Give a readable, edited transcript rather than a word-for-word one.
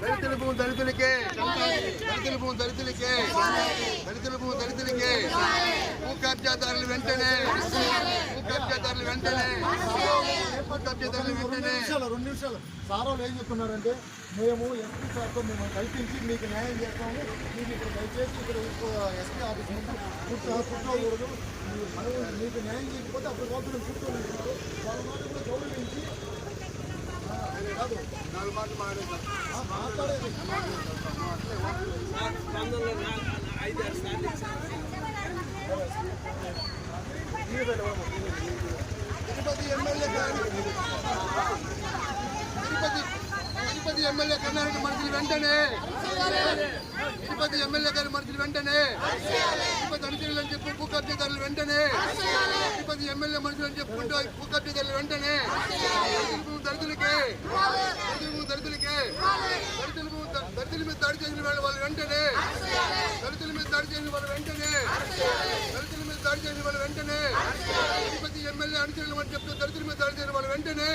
దళితుల భూమి దళితులకే, దళితుల భూమి దళితులకే, దళితుల భూమి దళితులకే, భూ కబ్జాదారులు వెంటనే, భూ కబ్జాదారులు వెంటనే, భూ కబ్జాదారులు వెంటనే. 2 నిమిషాలు సార్ వాళ్ళు ఏం చెప్తున్నారంటే, మేము ఎస్పీ సార్తో మేము కల్పించి మీకు న్యాయం చేస్తాము, మీకు ఇక్కడ దయచేసి ఇక్కడ ఎస్పీ ఆఫీస్ ముందు కూర్చోకూడదు, మీకు న్యాయం చేయకపోతే అప్పుడు వాళ్ళు కూర్చోలేదు. వాళ్ళ మాట కూడా గౌరవించి కాదు మాట్లాడేది. తిరుపతి ఎమ్మెల్యే కన్నారెడ్డి మనుషులు వెంటనే, తిరుపతి ఎమ్మెల్యే గారి మనుషులు వెంటనే, తిరుపతి అణచివేయాలని అని చెప్పి భూ కబ్జాదారులు వెంటనే, తిరుపతి ఎమ్మెల్యే మనుషులు అని చెప్పుకుంటూ భూ కబ్జాదారులు వెంటనే, దళితులకే, దళితులకే, దళితుల మీద దాడి చేసిన వాళ్ళు వెంటనే, దళితుల మీద దాడి చేసిన వాళ్ళు వెంటనే, దళితుల మీద దాడి చేసిన వాళ్ళు వెంటనే, తిరుపతి ఎమ్మెల్యే అణచివేయాలని చెప్తూ దళితుల మీద దాడి చేసిన వాళ్ళు వెంటనే.